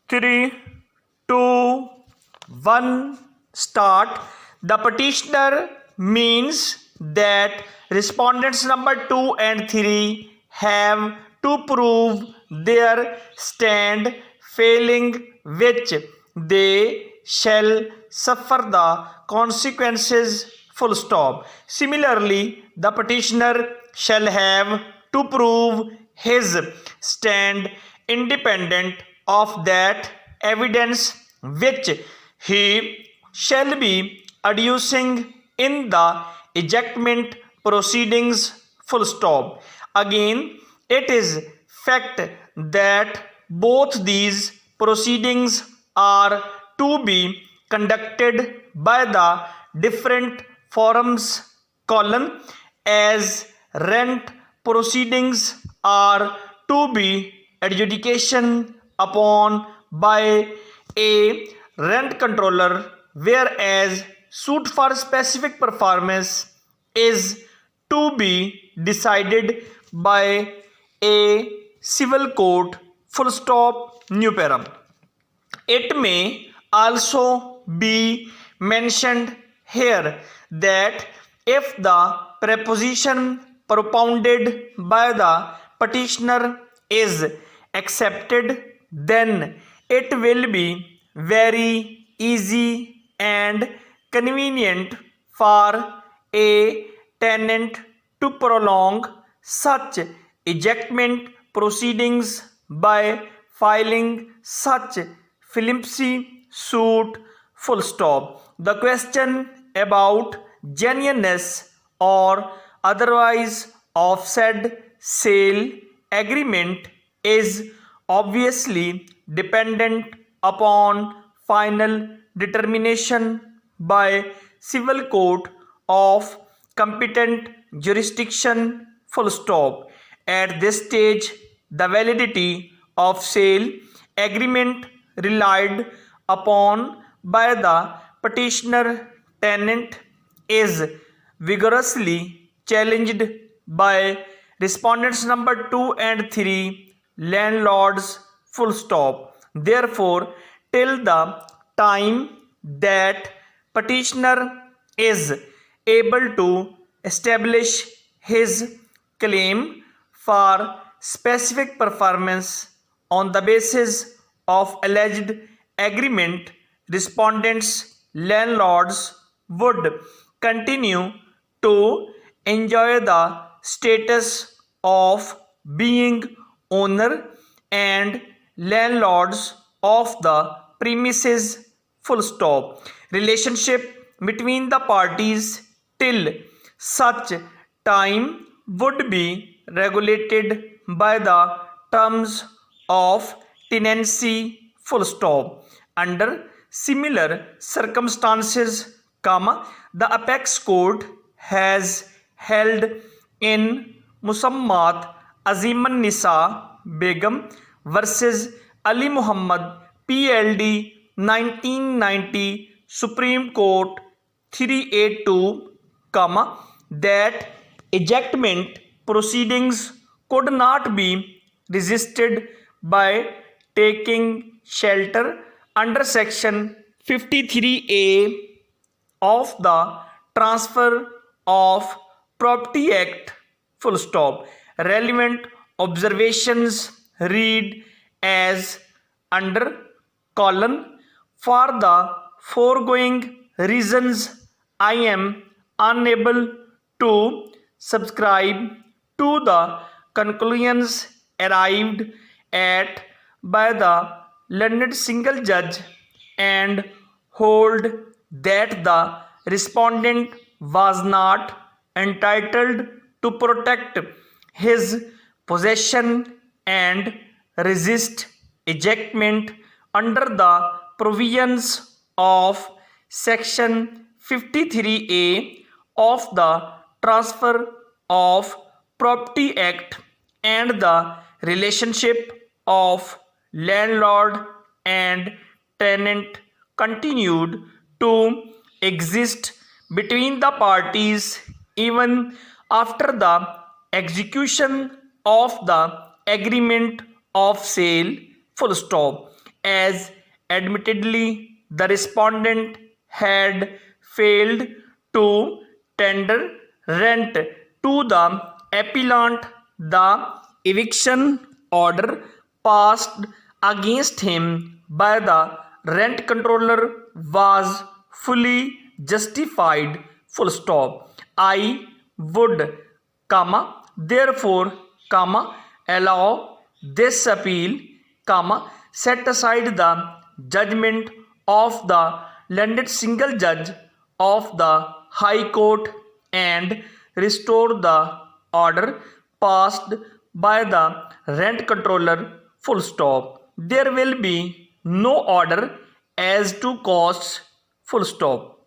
3, 2, 1, start. The petitioner means that respondents number 2 and 3 have to prove their stand, failing which they shall suffer the consequences, full stop. Similarly, the petitioner shall have to prove his stand independent of that evidence which he shall be adducing in the ejectment proceedings, full stop. Again, it is fact that both these proceedings are to be conducted by the different forums, colon, as rent proceedings are to be adjudication upon by a rent controller, whereas suit for specific performance is to be decided by a civil court, full stop, new para. It may also be mentioned here that if the proposition propounded by the petitioner is accepted, then it will be very easy and convenient for a tenant to prolong such ejectment proceedings by filing such flimsy suit, full stop. The question about genuineness or otherwise of said sale agreement is obviously dependent upon final determination by civil court of competent jurisdiction, full stop. At this stage, the validity of sale agreement relied upon by the petitioner tenant is vigorously challenged by respondents number 2 and 3 landlords, full stop. Therefore, till the time that petitioner is able to establish his claim for specific performance on the basis of alleged agreement, respondents landlords would continue to enjoy the status of being owner and landlords of the premises, full stop. Relationship between the parties till such time would be regulated by the terms of tenancy, full stop. Under similar circumstances, the apex court has held in Musammat Aziman Nisa Begum versus Ali Muhammad PLD 1990 Supreme Court 382, that ejectment proceedings could not be resisted by taking shelter under section 53A of the Transfer of Property Act, full stop. Relevant observations read as under colon, for the foregoing reasons I am unable to subscribe to the conclusions arrived at by the learned single judge and hold that the respondent was not entitled to protect his possession and resist ejectment under the provisions of section 53A of the Transfer of Property Act, and the relationship of landlord and tenant continued to exist between the parties even after the execution of the agreement of sale, full stop. as admittedly the respondent had failed to tender rent to the appellant. The eviction order passed against him by the rent controller was fully justified. Full stop. I would, comma, therefore, comma, allow this appeal, comma, set aside the judgment of the landed single judge of the High Court and restore the order passed by the rent controller. Full stop. There will be no order as to costs. Full stop.